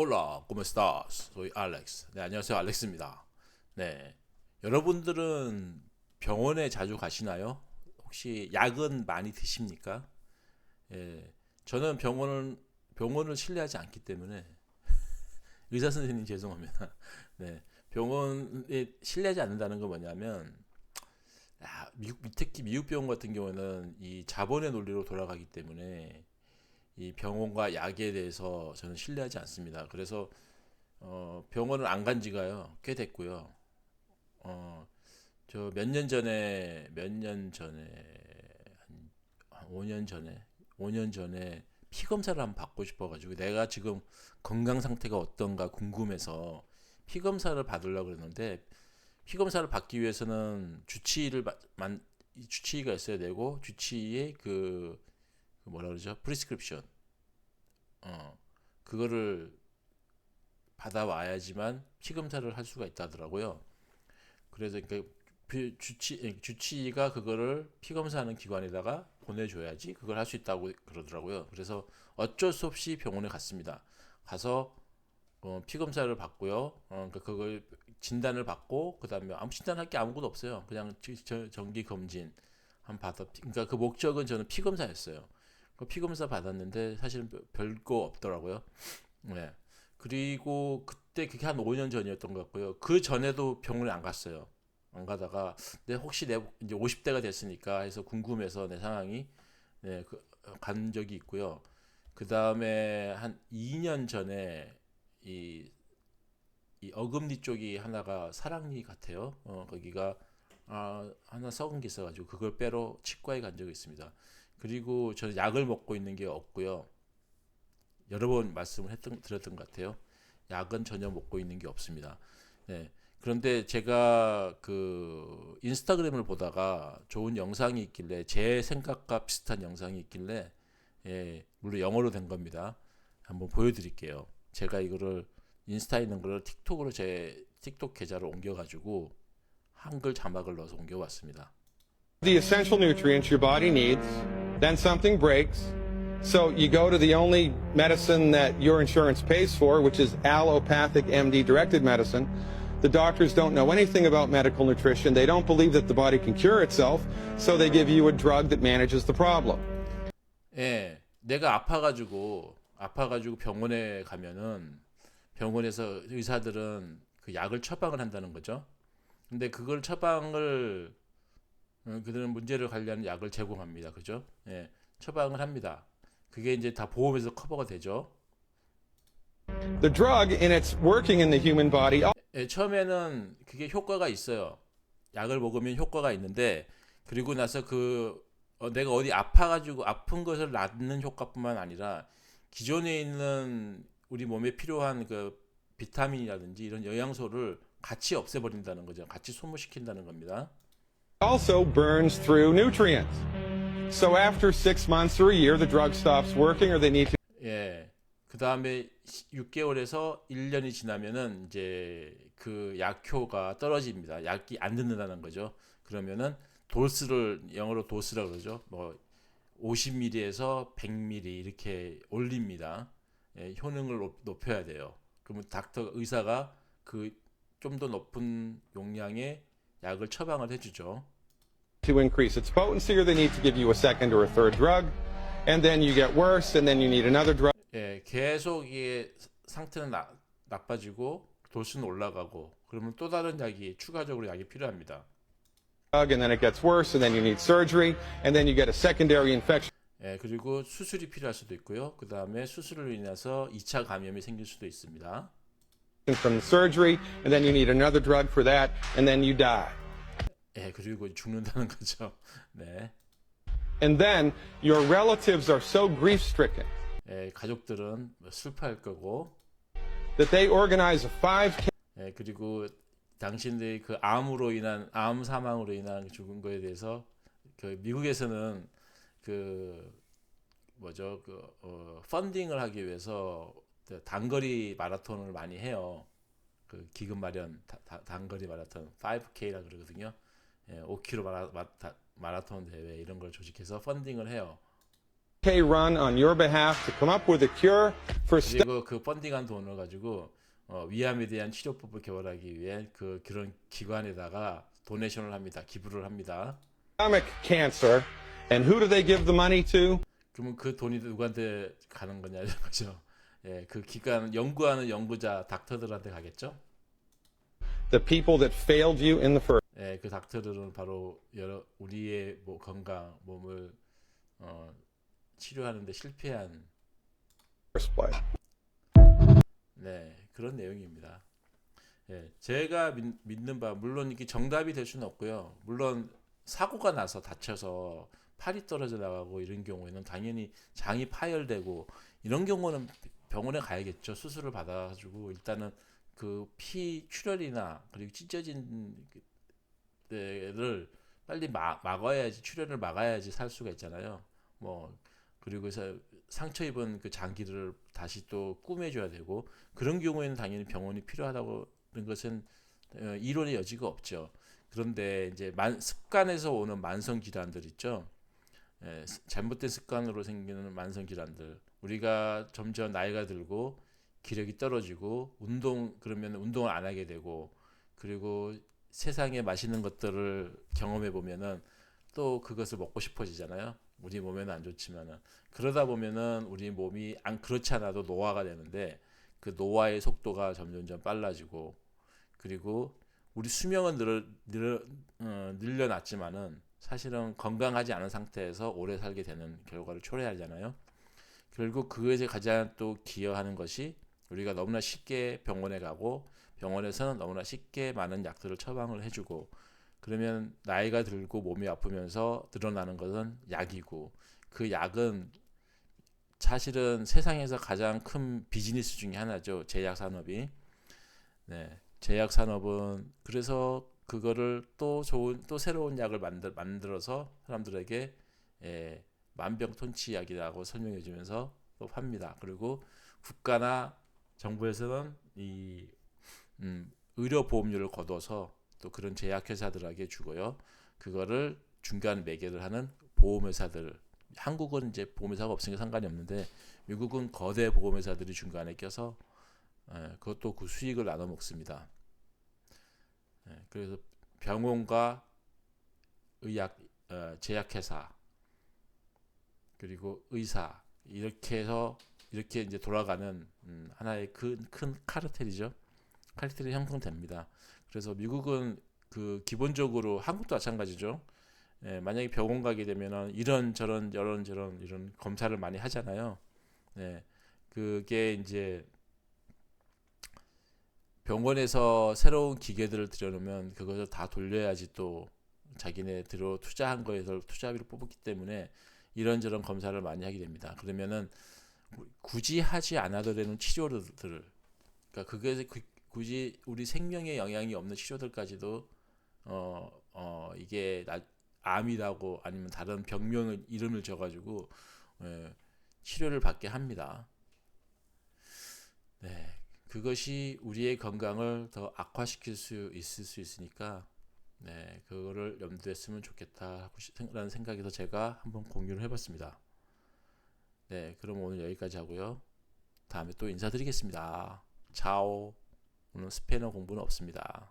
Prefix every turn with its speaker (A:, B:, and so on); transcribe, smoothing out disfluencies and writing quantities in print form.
A: Hola, ¿cómo estás? Soy Alex. 네, 안녕하세요. 알렉스입니다. 네. 여러분들은 병원에 자주 가시나요? 혹시 약은 많이 드십니까? 예. 저는 병원을 신뢰하지 않기 때문에 의사 선생님 죄송합니다. 네. 병원에 신뢰하지 않는다는 건 뭐냐면 특히 미국 병원 같은 경우는 이 자본의 논리로 돌아가기 때문에 이 병원과 약에 대해서 저는 신뢰하지 않습니다. 그래서 병원을 안 간 지가요 꽤 됐고요. 저 몇 년 전에 한 5년 전에 피 검사를 한번 받고 싶어가지고 내가 지금 건강 상태가 어떤가 궁금해서 피 검사를 받으려고 그랬는데 피 검사를 받기 위해서는 주치의가 있어야 되고 주치의의 그 뭐라 그러죠? 프리스크립션 그거를 받아와야지만 피 검사를 할 수가 있다더라고요. 그래서 주치의가 그거를 피 검사하는 기관에다가 보내줘야지 그걸 할 수 있다고 그러더라고요. 그래서 어쩔 수 없이 병원에 갔습니다. 가서 피 검사를 받고요. 그걸 진단을 받고 그다음에 아무 진단할 게 아무것도 없어요. 그냥 정기 검진 한 받아. 그러니까 그 목적은 저는 피 검사였어요. 피 검사 받았는데 사실은 별거 없더라고요. 네. 그리고 그때 그게 한 5년 전이었던 것 같고요. 그 전에도 병원에 안 갔어요. 안 가다가 내 혹시 내 이제 50대가 됐으니까 해서 궁금해서 내 상황이 네, 간 적이 있고요. 그 다음에 한 2년 전에 이, 이 어금니 쪽이 하나가 사랑니 같아요. 거기가 하나 썩은 게 있어가지고 그걸 빼러 치과에 간 적이 있습니다. 그리고 저는 약을 먹고 있는 게 없고요. 여러 번 드렸던 것 같아요. 약은 전혀 먹고 있는 게 없습니다. 네. 그런데 제가 그 인스타그램을 보다가 좋은 영상이 있길래 제 생각과 비슷한 영상이 있길래 물론 영어로 된 겁니다. 한번 보여드릴게요. 제가 이거를 인스타에 있는 거를 틱톡으로 제 틱톡 계좌로 옮겨가지고 한글 자막을 넣어서 옮겨왔습니다.
B: The essential nutrients your body needs, then something breaks. So you go to the only medicine that your insurance pays for, which is allopathic MD directed medicine. The doctors don't know anything about medical nutrition. They don't believe that the body can cure itself, so they give you a drug that manages the problem.
A: 예, 내가 아파가지고 병원에 가면은 병원에서 의사들은 그 약을 처방을 한다는 거죠. 근데 그걸 처방을 그들은 문제를 관리하는 약을 제공합니다. 그죠? 예, 처방을 합니다. 그게 이제 다 보험에서 커버가 되죠.
B: The drug, in its working in the human body,
A: 예, 처음에는 그게 효과가 있어요. 약을 먹으면 효과가 있는데 그리고 나서 내가 어디 아파가지고 아픈 것을 낫는 효과뿐만 아니라 기존에 있는 우리 몸에 필요한 그 비타민이라든지 이런 영양소를 같이 없애버린다는 거죠. 같이 소모시킨다는 겁니다.
B: also burns through nutrients. So after 6 months or a year, the drug stops working or they need to.
A: 예. 그 다음에 6개월에서 1년이 지나면은 이제 그 약효가 떨어집니다. 약이 안 듣는다는 거죠. 그러면은 영어로 도스라 그러죠. 뭐 50ml에서 100ml 이렇게 올립니다. 예, 효능을 높여야 돼요. 그러면 의사가 그 좀 더 높은 용량의 약을 처방을 해주죠.
B: To increase its potency, or they need to give you a second or a third drug, and then you get worse, and then you need another drug.
A: 예, 계속 이게 상태는 나빠지고 도수는 올라가고 그러면 또 다른 추가적으로 약이 필요합니다.
B: And then it gets worse, and then you need surgery, and then you get a secondary infection
A: 예, 그리고 수술이 필요할 수도 있고요. 그 다음에 수술로 인해서 2차 감염이 생길 수도 있습니다.
B: from the surgery, and then you need another drug for that, and then you die.
A: 예, 그리고 죽는다는 거죠. 네.
B: And then your relatives are so grief-stricken
A: 예, 가족들은 슬퍼할 거고,
B: that they organize a 5K
A: 예, 그리고 당신들이 암 사망으로 인한 죽은 거에 대해서 그 미국에서는 그 뭐죠 펀딩을 하기 위해서 단거리 마라톤을 많이 해요. 그 기금 마련 단거리 마라톤 5K라 그러거든요. 예, 5km 마라톤 대회 이런 걸 조직해서 펀딩을 해요.
B: run on your behalf to come up with a cure for
A: 그리고 그 펀딩한 돈을 가지고 위암에 대한 치료법을 개발하기 위해 그런 기관에다가 도네이션을 합니다. 기부를 합니다.
B: stomach cancer. And who do they give the money to?
A: 그러면 그 돈이 누구한테 가는 거냐 이거죠. 예, 그 기관 연구하는 연구자 닥터들한테 가겠죠.
B: The people that failed you in the
A: 예, 그 닥터들은 바로 우리의 건강 몸을 치료하는데 실패한
B: first place.
A: 네, 그런 내용입니다. 예, 제가 믿는 바 물론 이게 정답이 될 수는 없고요. 물론 사고가 나서 다쳐서 팔이 떨어져 나가고 이런 경우에는 당연히 장이 파열되고 이런 경우는 병원에 가야겠죠. 수술을 받아가지고 일단은 그 피 출혈이나 그리고 찢어진 데를 빨리 막아야지 출혈을 막아야지 살 수가 있잖아요. 뭐 그리고 해서 상처 입은 그 장기를 다시 또 꾸며줘야 되고 그런 경우에는 당연히 병원이 필요하다고 하는 것은 이론의 여지가 없죠. 그런데 이제 습관에서 오는 만성 질환들 있죠. 잘못된 습관으로 생기는 만성 질환들. 우리가 점점 나이가 들고 기력이 떨어지고 그러면 운동을 안 하게 되고 그리고 세상에 맛있는 것들을 경험해 보면은 또 그것을 먹고 싶어지잖아요. 우리 몸에는 안 좋지만은 그러다 보면은 우리 몸이 안 그렇지 않아도 노화가 되는데 그 노화의 속도가 점점점 빨라지고 그리고 우리 수명은 늘려놨지만은 사실은 건강하지 않은 상태에서 오래 살게 되는 결과를 초래하잖아요. 결국 그것에 가장 또 기여하는 것이 우리가 너무나 쉽게 병원에 가고 병원에서는 너무나 쉽게 많은 약들을 처방을 해주고 그러면 나이가 들고 몸이 아프면서 늘어나는 것은 약이고 그 약은 사실은 세상에서 가장 큰 비즈니스 중에 하나죠. 제약 산업이. 네. 제약 산업은 그래서 그거를 또 새로운 약을 만들어서 사람들에게 만병통치약이라고 설명해 주면서 또 팝니다. 그리고 국가나 정부에서는 이 의료 보험료를 걷어서 또 그런 제약회사들에게 주고요. 그거를 중간 매개를 하는 보험회사들. 한국은 이제 보험회사가 없으니까 상관이 없는데 미국은 거대 보험회사들이 중간에 껴서 그것도 그 수익을 나눠 먹습니다. 그래서 병원과 의약 제약회사 그리고 의사 이렇게 해서 이렇게 이제 돌아가는 하나의 큰 카르텔이죠. 카르텔이 형성됩니다. 그래서 미국은 그 기본적으로 한국도 마찬가지죠. 만약에 병원 가게 되면은 이런저런 이런 검사를 많이 하잖아요. 그게 이제 병원에서 새로운 기계들을 들여놓으면 그것을 다 돌려야지 또 자기네들로 투자한 거에서 투자비를 뽑았기 때문에 이런저런 검사를 많이 하게 됩니다. 그러면은 굳이 하지 않아도 되는 치료들, 그러니까 그게 굳이 우리 생명에 영향이 없는 치료들까지도 이게 암이라고 아니면 다른 병명을 이름을 줘가지고 치료를 받게 합니다. 네, 그것이 우리의 건강을 더 악화시킬 수 있으니까 네, 그거를 염두에 쓰면 좋겠다라는 생각에서 제가 한번 공유를 해봤습니다. 네, 그럼 오늘 여기까지 하고요. 다음에 또 인사드리겠습니다. 차오. 오늘 스페인어 공부는 없습니다.